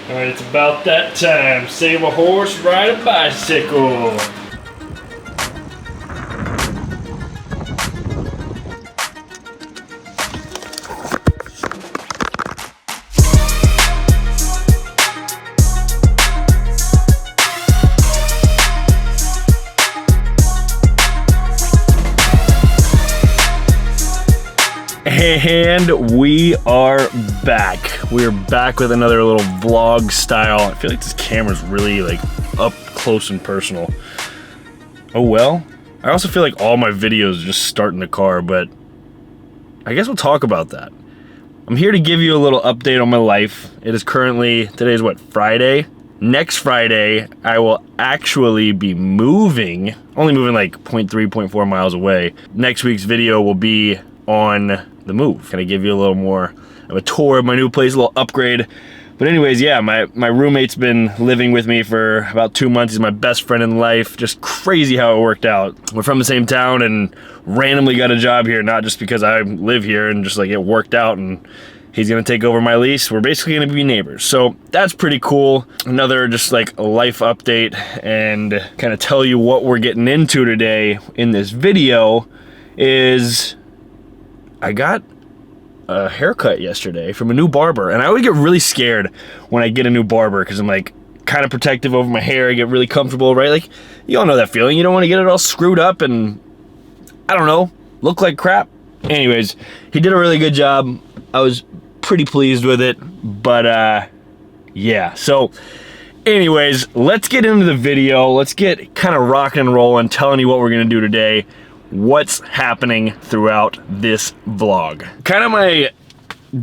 Alright, it's about that time. Save a horse, ride a bicycle. And we are back. We are back with another little vlog style. I feel like this camera's really like up close and personal. Oh well. I also feel like all my videos just start in the car, but I guess we'll talk about that. I'm here to give you a little update on my life. It is currently, today's what, Friday? Next Friday, I will actually be moving, only moving like 0.3, 0.4 miles away. Next week's video will be on the move. Can I give you a little more of a tour of my new place, a little upgrade? But anyways, yeah, my roommate's been living with me for about 2 months. He's my best friend in life. Just crazy how it worked out. We're from the same town and randomly got a job here, not just because I live here, and just like it worked out and he's gonna take over my lease. We're basically gonna be neighbors. So that's pretty cool. Another just like a life update and kind of tell you what we're getting into today in this video is I got a haircut yesterday from a new barber, and I always get really scared when I get a new barber because I'm like kind of protective over my hair. I get really comfortable, right? Like, you all know that feeling. You don't want to get it all screwed up and, I don't know, look like crap. Anyways, he did a really good job. I was pretty pleased with it, but yeah. So anyways, let's get into the video. Let's get kind of rocking and rolling, telling you what we're gonna do today, what's happening throughout this vlog. Kind of my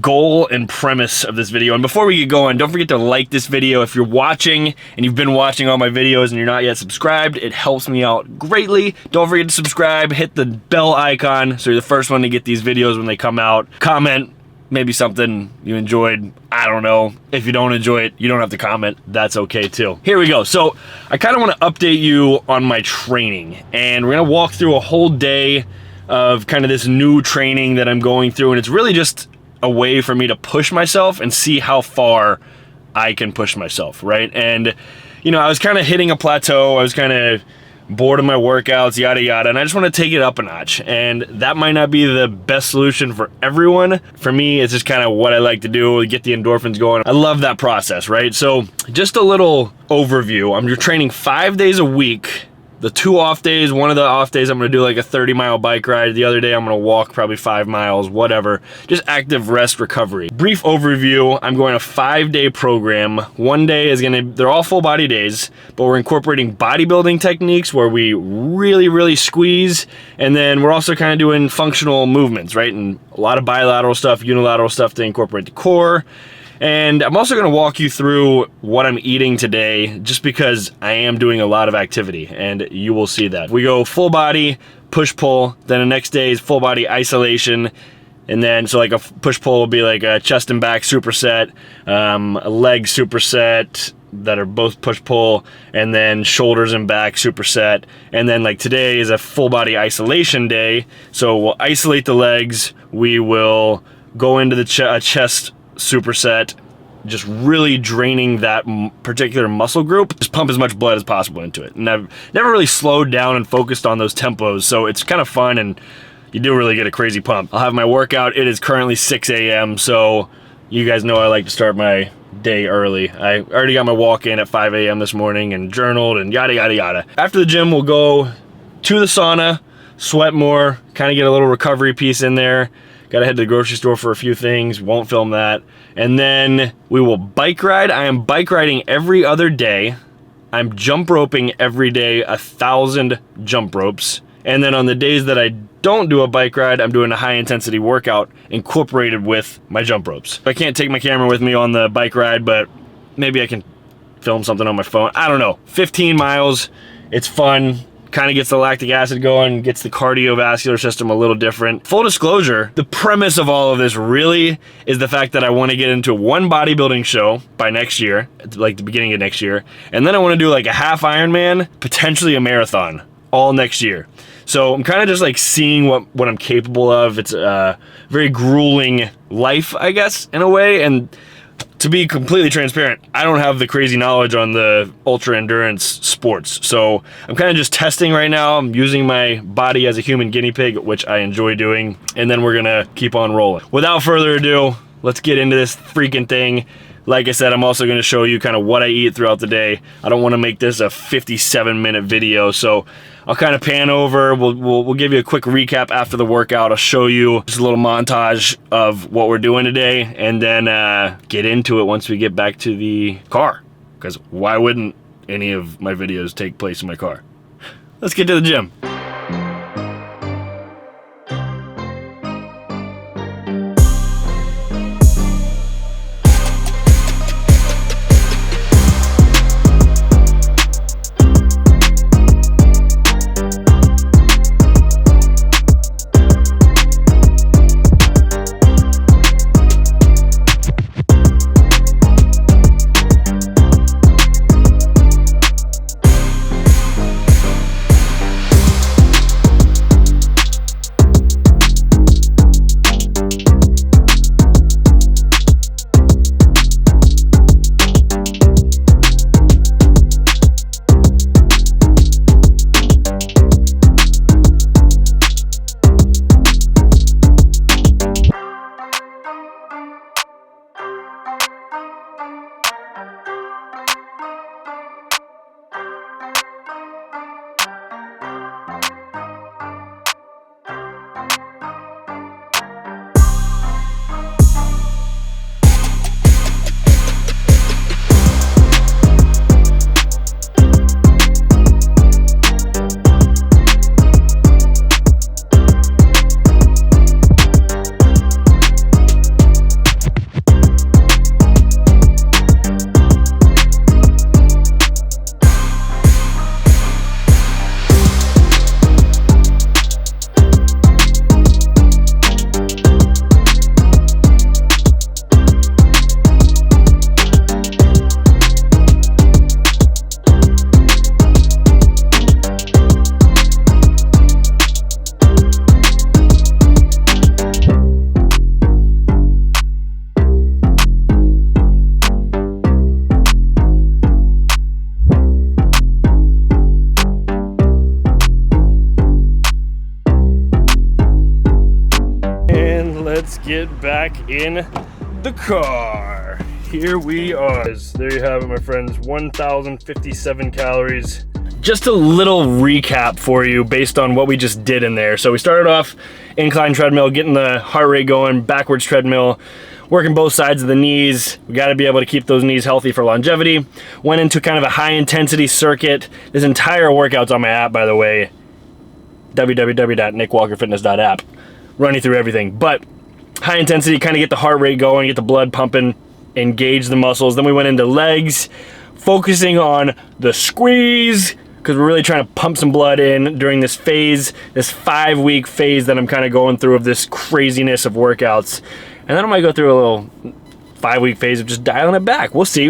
goal and premise of this video. And before we get going, don't forget to like this video. If you're watching and you've been watching all my videos and you're not yet subscribed, it helps me out greatly. Don't forget to subscribe, hit the bell icon so you're the first one to get these videos when they come out. Comment maybe something you enjoyed. I don't know. If you don't enjoy it, you don't have to comment. That's okay too. Here we go. So I kind of want to update you on my training, and we're going to walk through a whole day of kind of this new training that I'm going through. And it's really just a way for me to push myself and see how far I can push myself, right? And, you know, I was kind of hitting a plateau. I was kind of bored of my workouts, yada yada, and I just want to take it up a notch. And that might not be the best solution for everyone. For me, it's just kind of what I like to do, get the endorphins going. I love that process, right? So just a little overview. I'm training 5 days a week. The 2 off days, one of the off days I'm gonna do like a 30-mile bike ride. The other day I'm gonna walk probably 5 miles, whatever. Just active rest recovery. Brief overview, I'm going a 5-day program. One day is they're all full body days, but we're incorporating bodybuilding techniques where we really squeeze, and then we're also kind of doing functional movements, right? And a lot of bilateral stuff, unilateral stuff to incorporate the core. And I'm also gonna walk you through what I'm eating today, just because I am doing a lot of activity, and you will see that. We go full body, push-pull, then the next day is full body isolation, and then, so like a push-pull will be like a chest and back superset, a leg superset that are both push-pull, and then shoulders and back superset, and then like today is a full body isolation day, so we'll isolate the legs, we will go into the chest superset, just really draining that particular muscle group. Just pump as much blood as possible into it. And I've never really slowed down and focused on those tempos, so it's kind of fun and you do really get a crazy pump. I'll have my workout. It is currently 6 a.m. so you guys know I like to start my day early. I already got my walk in at 5 a.m. this morning and journaled and yada yada yada. After the gym, we'll go to the sauna, sweat more, kind of get a little recovery piece in there. Gotta head to the grocery store for a few things, won't film that. And then we will bike ride. I am bike riding every other day. I'm jump roping every day, 1,000 jump ropes. And then on the days that I don't do a bike ride, I'm doing a high intensity workout incorporated with my jump ropes. I can't take my camera with me on the bike ride, but maybe I can film something on my phone. I don't know, 15 miles, it's fun. Kind of gets the lactic acid going, gets the cardiovascular system a little different. Full disclosure, the premise of all of this really is the fact that I want to get into one bodybuilding show by next year, like the beginning of next year, and then I want to do like a half Ironman, potentially a marathon, all next year. So I'm kind of just like seeing what I'm capable of. It's a very grueling life, I guess, in a way, and to be completely transparent, I don't have the crazy knowledge on the ultra endurance sports. So I'm kind of just testing right now. I'm using my body as a human guinea pig, which I enjoy doing. And then we're gonna keep on rolling. Without further ado, let's get into this freaking thing. Like I said, I'm also gonna show you kind of what I eat throughout the day. I don't wanna make this a 57-minute video, so I'll kind of pan over. We'll give you a quick recap after the workout. I'll show you just a little montage of what we're doing today, and then get into it once we get back to the car. Because why wouldn't any of my videos take place in my car? Let's get to the gym. Let's get back in the car. Here we are. There you have it, my friends. 1,057 calories. Just a little recap for you based on what we just did in there. So we started off incline treadmill, getting the heart rate going, backwards treadmill, working both sides of the knees. We got to be able to keep those knees healthy for longevity. Went into kind of a high intensity circuit. This entire workout's on my app, by the way, www.nickwalkerfitness.app. Running through everything, but high intensity, kind of get the heart rate going, get the blood pumping, engage the muscles. Then we went into legs, focusing on the squeeze, because we're really trying to pump some blood in during this phase, this 5-week phase that I'm kind of going through of this craziness of workouts. And then I might go through a little 5-week phase of just dialing it back. We'll see.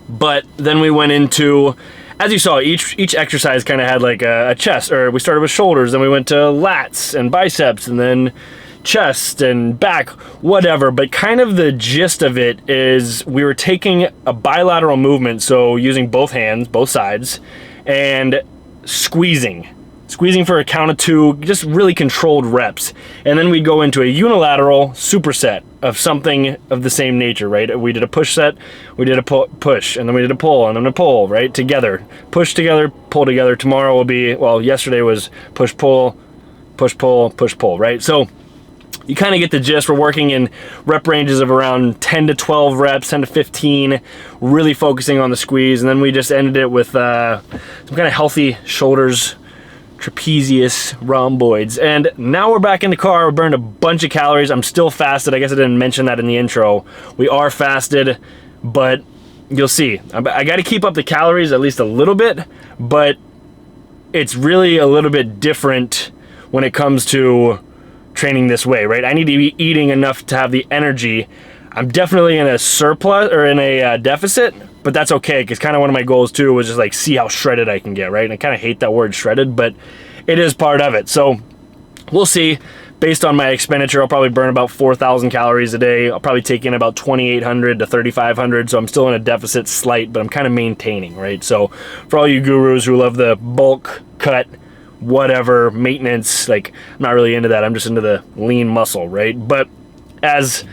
But then we went into, as you saw, each exercise kind of had like a chest, or we started with shoulders, then we went to lats and biceps, and then chest and back, whatever. But kind of the gist of it is we were taking a bilateral movement, so using both hands, both sides, and squeezing for a count of 2, just really controlled reps. And then we'd go into a unilateral superset of something of the same nature, right? We did a push set, we did a push, and then we did a pull, and then a pull, right? Together. Push together, pull together. Tomorrow will be, well, yesterday was push, pull, right? So you kind of get the gist. We're working in rep ranges of around 10 to 12 reps, 10 to 15, really focusing on the squeeze. And then we just ended it with some kind of healthy shoulders, trapezius, rhomboids. And now we're back in the car. We burned a bunch of calories. I'm still fasted. I guess I didn't mention that in the intro. We are fasted, but you'll see. I got to keep up the calories at least a little bit, but it's really a little bit different when it comes to training this way, right? I need to be eating enough to have the energy. I'm definitely in a surplus or in a deficit, but that's okay, because kind of one of my goals too was just like see how shredded I can get, right? And I kind of hate that word shredded, but it is part of it. So we'll see. based on my expenditure, I'll probably burn about 4,000 calories a day. I'll probably take in about 2,800 to 3,500, so I'm still in a deficit slight, but I'm kind of maintaining, right? So for all you gurus who love the bulk cut, whatever, maintenance, like, I'm not really into that. I'm just into the lean muscle, right? But as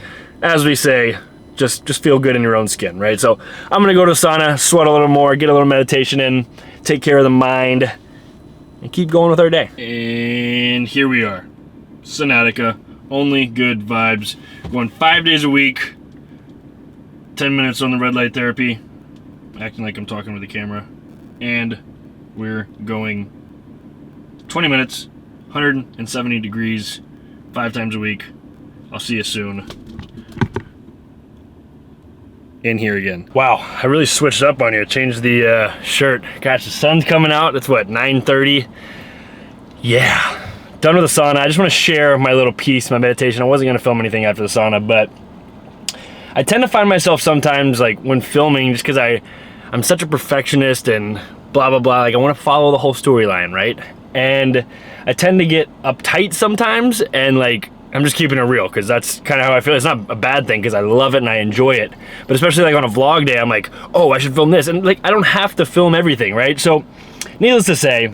we say, just feel good in your own skin, right? So I'm gonna go to sauna, sweat a little more, get a little meditation in, take care of the mind, and keep going with our day. And here we are. Sanatica, only good vibes. Going 5 days a week, 10 minutes on the red light therapy, acting like I'm talking with the camera, and we're going 20 minutes, 170 degrees, 5 times a week. I'll see you soon. In here again. Wow, I really switched up on you. Changed the shirt. Gosh, the sun's coming out. It's what, 9:30? Yeah. Done with the sauna. I just want to share my little piece, my meditation. I wasn't going to film anything after the sauna, but I tend to find myself sometimes, like, when filming, just because I'm such a perfectionist and blah, blah, blah. Like, I want to follow the whole storyline, right? And I tend to get uptight sometimes, and, like, I'm just keeping it real, because that's kind of how I feel. It's not a bad thing, because I love it and I enjoy it. But especially, like, on a vlog day, I'm like, oh, I should film this. And, like, I don't have to film everything, right? So, needless to say,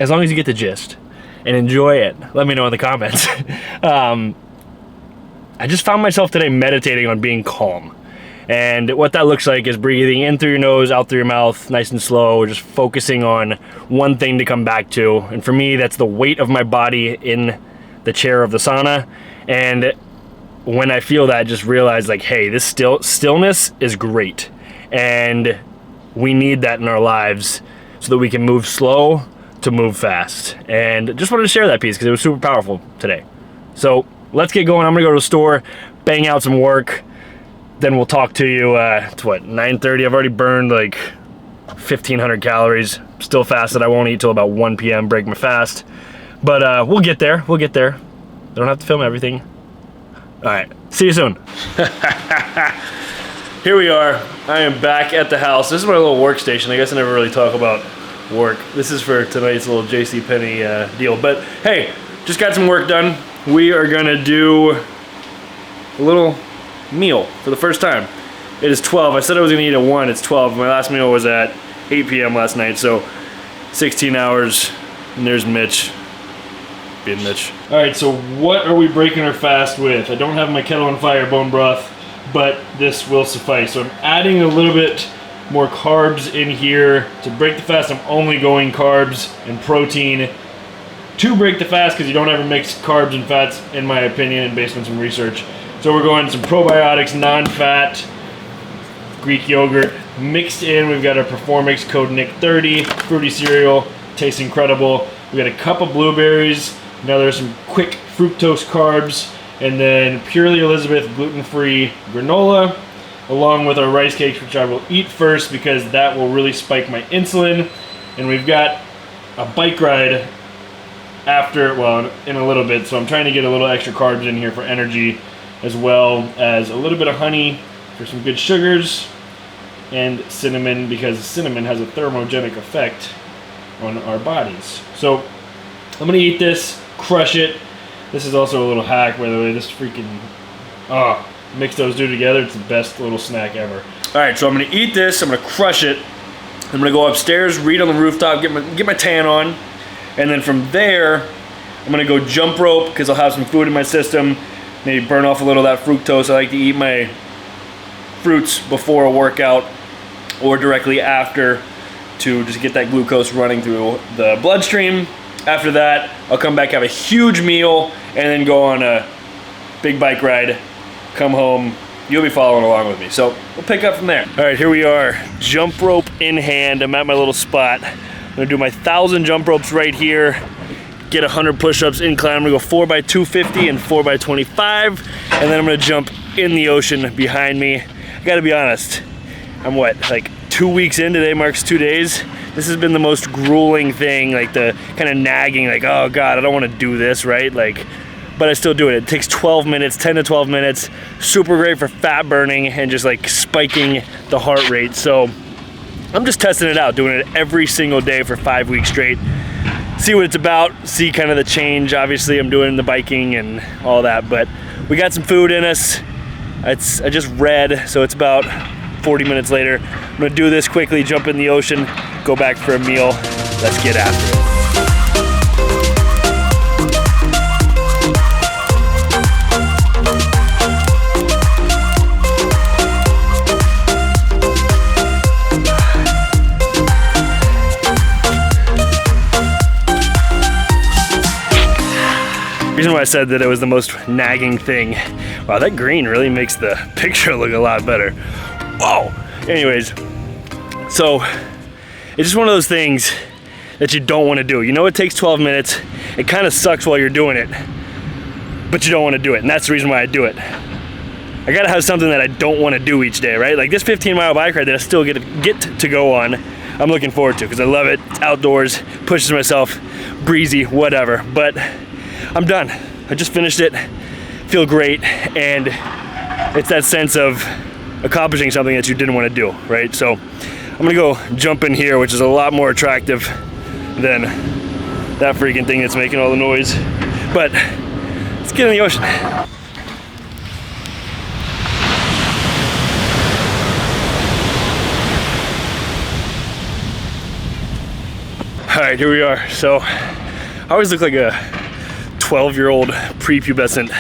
as long as you get the gist and enjoy it, let me know in the comments. I just found myself today meditating on being calm. And what that looks like is breathing in through your nose, out through your mouth, nice and slow, just focusing on one thing to come back to. And for me, that's the weight of my body in the chair of the sauna. And when I feel that, just realize, like, hey, this stillness is great. And we need that in our lives so that we can move slow to move fast. And just wanted to share that piece because it was super powerful today. So let's get going. I'm gonna go to the store, bang out some work, then we'll talk to you. It's what, 9:30? I've already burned like 1,500 calories. Still fasted. I won't eat till about 1 p.m. break my fast, but we'll get there. I don't have to film everything. All right, see you soon. Here we are. I am back at the house. This is my little workstation. I guess I never really talk about work. This is for tonight's little JCPenney deal. But hey, just got some work done. We are gonna do a little meal for the first time. It is 12. I said I was gonna eat at 1. It's 12. My last meal was at 8 p.m. last night, so 16 hours. And there's Mitch. Being Mitch. All right, so what are we breaking our fast with? I don't have my kettle on fire bone broth, but this will suffice. So I'm adding a little bit more carbs in here. To break the fast, I'm only going carbs and protein. To break the fast, because you don't ever mix carbs and fats, in my opinion, and based on some research. So we're going some probiotics, non-fat, Greek yogurt mixed in. We've got our Performix Code Nick 30, fruity cereal, tastes incredible. We got a cup of blueberries. Now there's some quick fructose carbs, and then Purely Elizabeth gluten-free granola, along with our rice cakes, which I will eat first because that will really spike my insulin. And we've got a bike ride after, well, in a little bit, so I'm trying to get a little extra carbs in here for energy, as well as a little bit of honey for some good sugars, and cinnamon, because cinnamon has a thermogenic effect on our bodies. So I'm gonna eat this, crush it. This is also a little hack, by the way. This freaking, mix those two together. It's the best little snack ever. All right, so I'm gonna eat this. I'm gonna crush it. I'm gonna go upstairs, read on the rooftop, get my tan on, and then from there, I'm gonna go jump rope because I'll have some food in my system. Maybe burn off a little of that fructose. I like to eat my fruits before a workout or directly after to just get that glucose running through the bloodstream. After that, I'll come back, have a huge meal, and then go on a big bike ride, come home. You'll be following along with me. So we'll pick up from there. All right, here we are, jump rope in hand. I'm at my little spot. I'm gonna do my 1,000 jump ropes right here, get 100 push-ups incline. I'm gonna go 4x250 and 4x25, and then I'm gonna jump in the ocean behind me. I gotta be honest, I'm what, like 2 weeks in? Today marks 2 days. This has been the most grueling thing, like the kind of nagging, like, oh God, I don't wanna do this, right? Like, but I still do it. It takes 12 minutes, 10 to 12 minutes. Super great for fat burning and just like spiking the heart rate. So I'm just testing it out, doing it every single day for 5 weeks straight. see what it's about, see kind of the change. Obviously I'm doing the biking and all that, but we got some food in us. I just read, so it's about 40 minutes later. I'm gonna do this quickly, jump in the ocean, go back for a meal. Let's get after it. The reason why I said that it was the most nagging thing. Wow, that green really makes the picture look a lot better. Whoa! Anyways, so it's just one of those things that you don't want to do. You know it takes 12 minutes. It kind of sucks while you're doing it, but you don't want to do it, and that's the reason why I do it. I gotta have something that I don't want to do each day, right? Like this 15-mile bike ride that I still get to go on, I'm looking forward to because I love it. It's outdoors, pushes myself, breezy, whatever. But I'm done. I just finished it. Feel great, and it's that sense of accomplishing something that you didn't want to do, right? So I'm gonna go jump in here, which is a lot more attractive than that freaking thing that's making all the noise. But let's get in the ocean. All right, here we are. So I always look like a 12-year-old prepubescent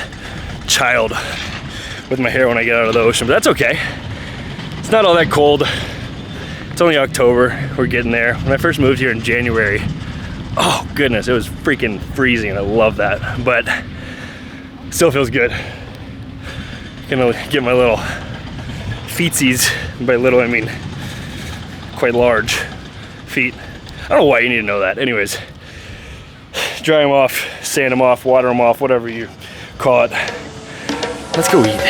child with my hair when I get out of the ocean, but that's okay. It's not all that cold. It's only October, we're getting there. When I first moved here in January, oh goodness, it was freaking freezing and I love that, but still feels good. Gonna get my little feetsies, by little I mean quite large feet. I don't know why you need to know that. Anyways, dry them off, sand them off, water them off, whatever you call it. Let's go eat.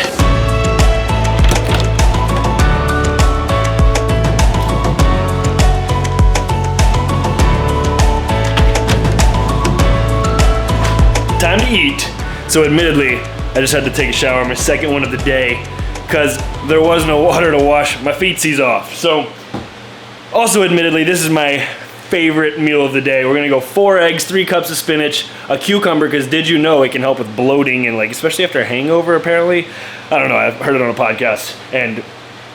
Time to eat. So admittedly, I just had to take a shower, my second one of the day, because there was no water to wash my feetsies off. So also admittedly, this is my favorite meal of the day. We're gonna go 4 eggs, 3 cups of spinach, a cucumber, because did you know it can help with bloating and like, especially after a hangover apparently. I don't know, I've heard it on a podcast and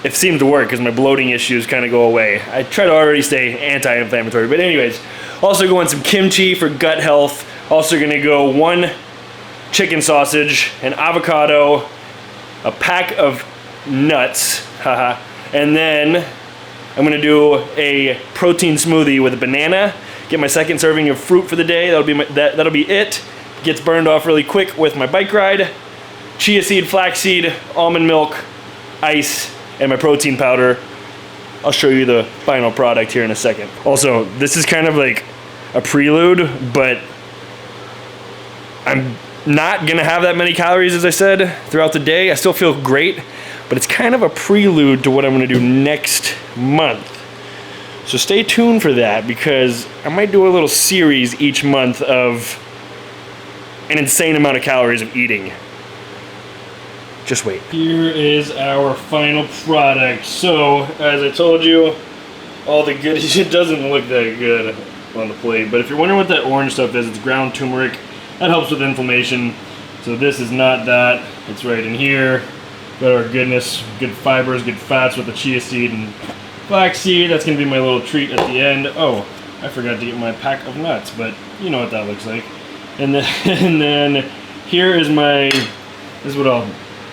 it seemed to work because my bloating issues kind of go away. I try to already stay anti-inflammatory, but anyways, also going some kimchi for gut health. Also gonna go 1 chicken sausage, an avocado, a pack of nuts, haha, and then I'm gonna do a protein smoothie with a banana, get my second serving of fruit for the day. That'll be it. Gets burned off really quick with my bike ride. Chia seed, flaxseed, almond milk, ice, and my protein powder. I'll show you the final product here in a second. Also, this is kind of like a prelude, but I'm not gonna have that many calories as I said throughout the day. I still feel great, but it's kind of a prelude to what I'm gonna do next month. So stay tuned for that because I might do a little series each month of an insane amount of calories of eating. Just wait. Here is our final product. So, as I told you, all the goodies, it doesn't look that good on the plate, but if you're wondering what that orange stuff is, it's ground turmeric. That helps with inflammation. So this is not that, it's right in here. Got our goodness, good fibers, good fats with the chia seed and flaxseed. That's gonna be my little treat at the end. Oh, I forgot to get my pack of nuts, but you know what that looks like. And then here is this is what I'll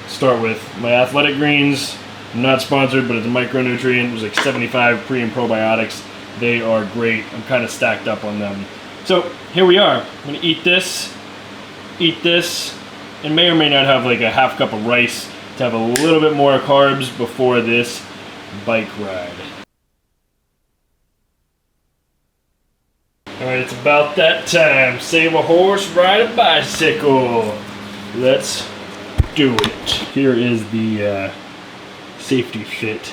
start with. My athletic greens, not sponsored, but it's a micronutrient. There's like 75 pre and probiotics. They are great. I'm kind of stacked up on them. So here we are. I'm gonna eat this, and may or may not have like a half cup of rice to have a little bit more carbs before this bike ride. All right, it's about that time. Save a horse, ride a bicycle. Let's do it. Here is the safety fit.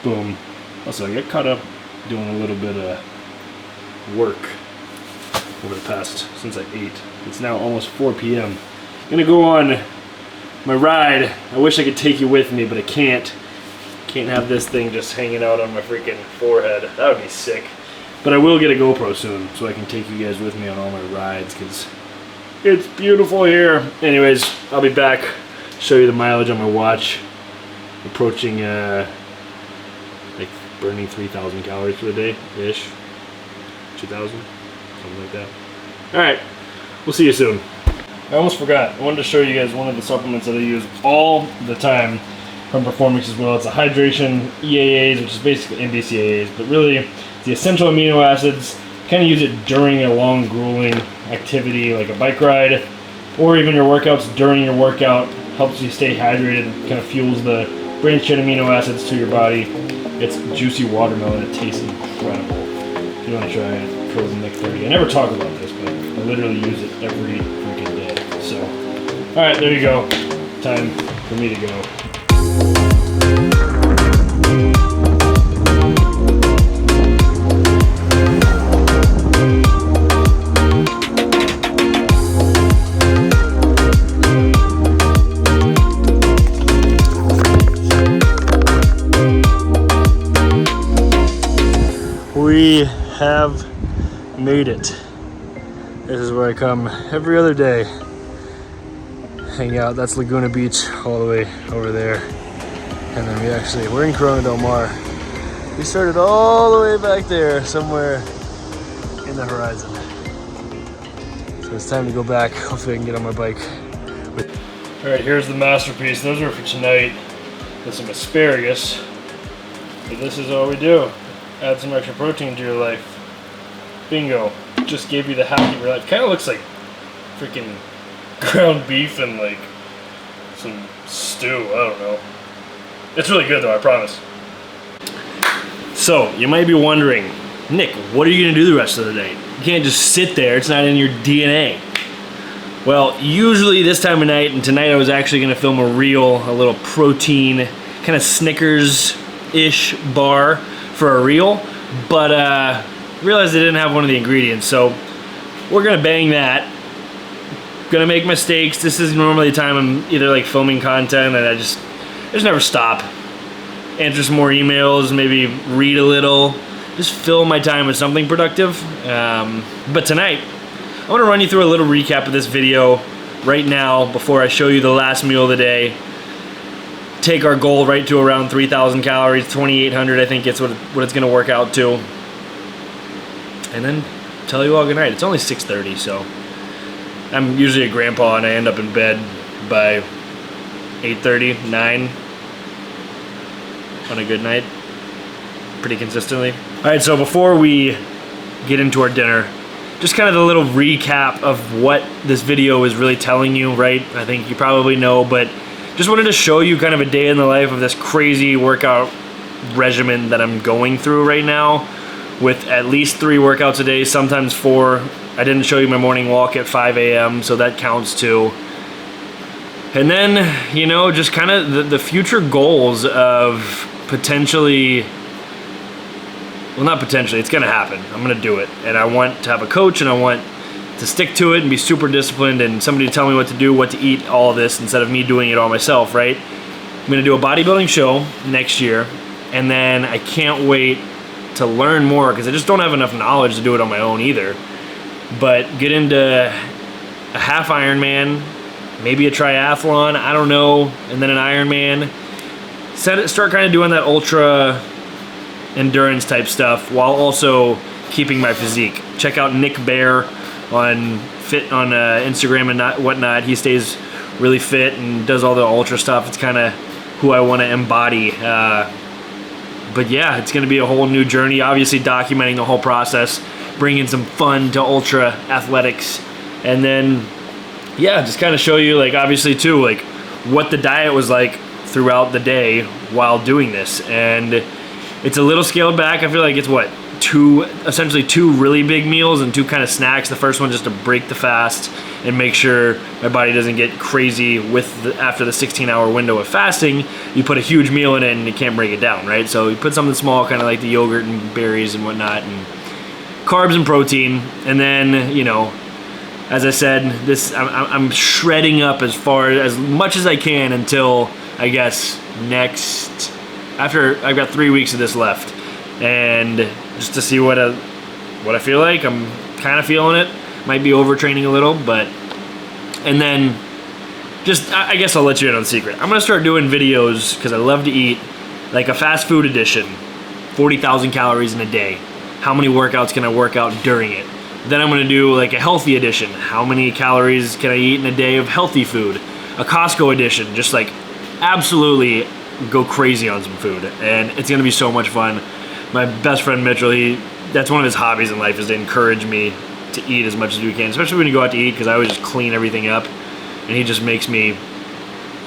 Boom. Also, I got caught up doing a little bit of work over the past, since I ate. It's now almost 4 p.m. I'm gonna go on my ride. I wish I could take you with me, but I can't. Can't have this thing just hanging out on my freaking forehead. That would be sick. But I will get a GoPro soon so I can take you guys with me on all my rides because it's beautiful here. Anyways, I'll be back, show you the mileage on my watch. Approaching, like burning 3,000 calories for the day-ish. 2,000, something like that. All right, we'll see you soon. I almost forgot. I wanted to show you guys one of the supplements that I use all the time from Performance as well. It's a hydration EAAs, which is basically NBCAAs, but really it's the essential amino acids. Kind of use it during a long, grueling activity like a bike ride, or even your workouts during your workout. Helps you stay hydrated, kind of fuels the branched chain amino acids to your body. It's juicy watermelon. It tastes incredible. If you want to try it, Frozen Nick 30. I never talk about this, but I literally use it every freaking day. So, all right, there you go. Time for me to go. We have made it. This is where I come every other day. Hang out. That's Laguna Beach all the way over there. And then we're in Corona Del Mar. We started all the way back there, somewhere in the horizon. So it's time to go back. Hopefully I can get on my bike. All right, here's the masterpiece. Those are for tonight. With some asparagus. But this is all we do. Add some extra protein to your life. Bingo. Just gave you the happy of your life. Kind of looks like freaking ground beef and like some stew. I don't know. It's really good though, I promise. So, you might be wondering, Nick, what are you going to do the rest of the day? You can't just sit there. It's not in your DNA. Well, usually this time of night, and tonight I was actually going to film a reel, a little protein, kind of Snickers-ish bar for a reel, but realized I didn't have one of the ingredients, so we're gonna bang that. Gonna make mistakes. This is normally the time I'm either like filming content and I just never stop. Answer some more emails, maybe read a little, just fill my time with something productive. But tonight, I wanna run you through a little recap of this video right now before I show you the last meal of the day. Take our goal right to around 3,000 calories, 2,800 I think it's what it's gonna work out to. And then tell you all good night. It's only 6:30, so I'm usually a grandpa and I end up in bed by 8:30, 9 on a good night, pretty consistently. All right, so before we get into our dinner, just kind of a little recap of what this video is really telling you, right? I think you probably know, but just wanted to show you kind of a day in the life of this crazy workout regimen that I'm going through right now with at least 3 workouts a day, sometimes 4. I didn't show you my morning walk at 5 a.m., so that counts too. And then, you know, just kind of the future goals of potentially, well, not potentially, it's gonna happen. I'm gonna do it. And I want to have a coach and I want to stick to it and be super disciplined and somebody to tell me what to do, what to eat, all of this, instead of me doing it all myself, right? I'm gonna do a bodybuilding show next year, and then I can't wait to learn more because I just don't have enough knowledge to do it on my own either. But get into a half Ironman, maybe a triathlon, I don't know, and then an Ironman. Start kind of doing that ultra endurance type stuff while also keeping my physique. Check out Nick Bear on Instagram and whatnot. He stays really fit and does all the ultra stuff. It's kind of who I want to embody. But yeah, it's going to be a whole new journey. Obviously documenting the whole process, bringing some fun to ultra athletics, and then yeah, just kind of show you, like, obviously too, like what the diet was like throughout the day while doing this. And it's a little scaled back. I feel like it's essentially 2 really big meals and 2 kind of snacks. The first one just to break the fast and make sure my body doesn't get crazy after the 16-hour window of fasting. You put a huge meal in it and you can't break it down, right? So you put something small, kind of like the yogurt and berries and whatnot, and carbs and protein. And then, you know, as I said, I'm shredding up as much as I can until, I guess, after I've got 3 weeks of this left, and just to see what what I feel like. I'm kind of feeling it. Might be overtraining a little, but, and then just, I guess I'll let you in on the secret. I'm gonna start doing videos, because I love to eat, like a fast food edition, 40,000 calories in a day. How many workouts can I work out during it? Then I'm gonna do like a healthy edition. How many calories can I eat in a day of healthy food? A Costco edition, just like absolutely go crazy on some food. And it's gonna be so much fun. My best friend Mitchell, that's one of his hobbies in life, is to encourage me to eat as much as we can, especially when you go out to eat, because I always just clean everything up. And he just makes me,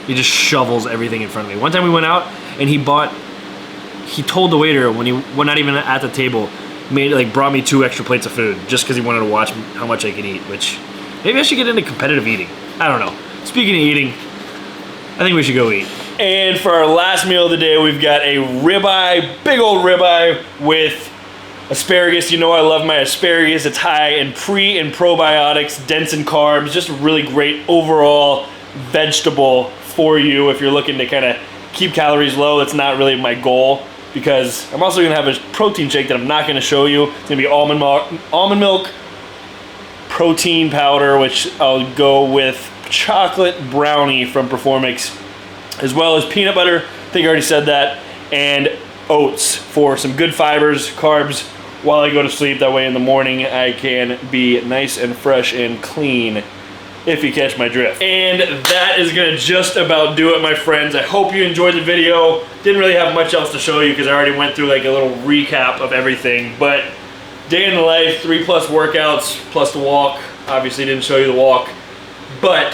he just shovels everything in front of me. One time we went out and he told the waiter when we're not even at the table, brought me 2 extra plates of food just because he wanted to watch how much I could eat, which maybe I should get into competitive eating. I don't know. Speaking of eating, I think we should go eat. And for our last meal of the day, we've got a ribeye, big old ribeye with asparagus. You know I love my asparagus. It's high in pre and probiotics, dense in carbs, just a really great overall vegetable for you if you're looking to kind of keep calories low. That's not really my goal, because I'm also gonna have a protein shake that I'm not gonna show you. It's gonna be almond milk protein powder, which I'll go with chocolate brownie from Performix, as well as peanut butter, I think I already said that, and oats for some good fibers, carbs, while I go to sleep. That way in the morning I can be nice and fresh and clean, if you catch my drift. And that is gonna just about do it, my friends. I hope you enjoyed the video. Didn't really have much else to show you because I already went through like a little recap of everything, but day in the life, 3+ workouts, plus the walk. Obviously didn't show you the walk, but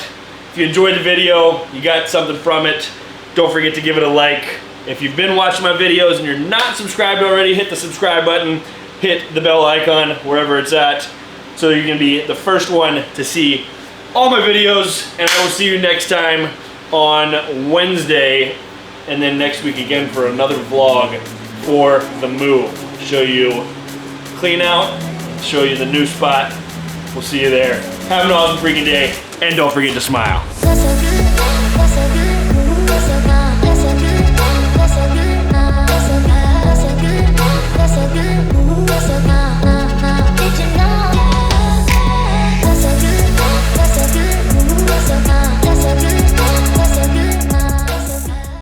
if you enjoyed the video, you got something from it, don't forget to give it a like. If you've been watching my videos and you're not subscribed already, hit the subscribe button, hit the bell icon wherever it's at, so you can be the first one to see all my videos. And I will see you next time on Wednesday, and then next week again for another vlog for the move. Show you clean out, show you the new spot. We'll see you there. Have an awesome freaking day, and don't forget to smile.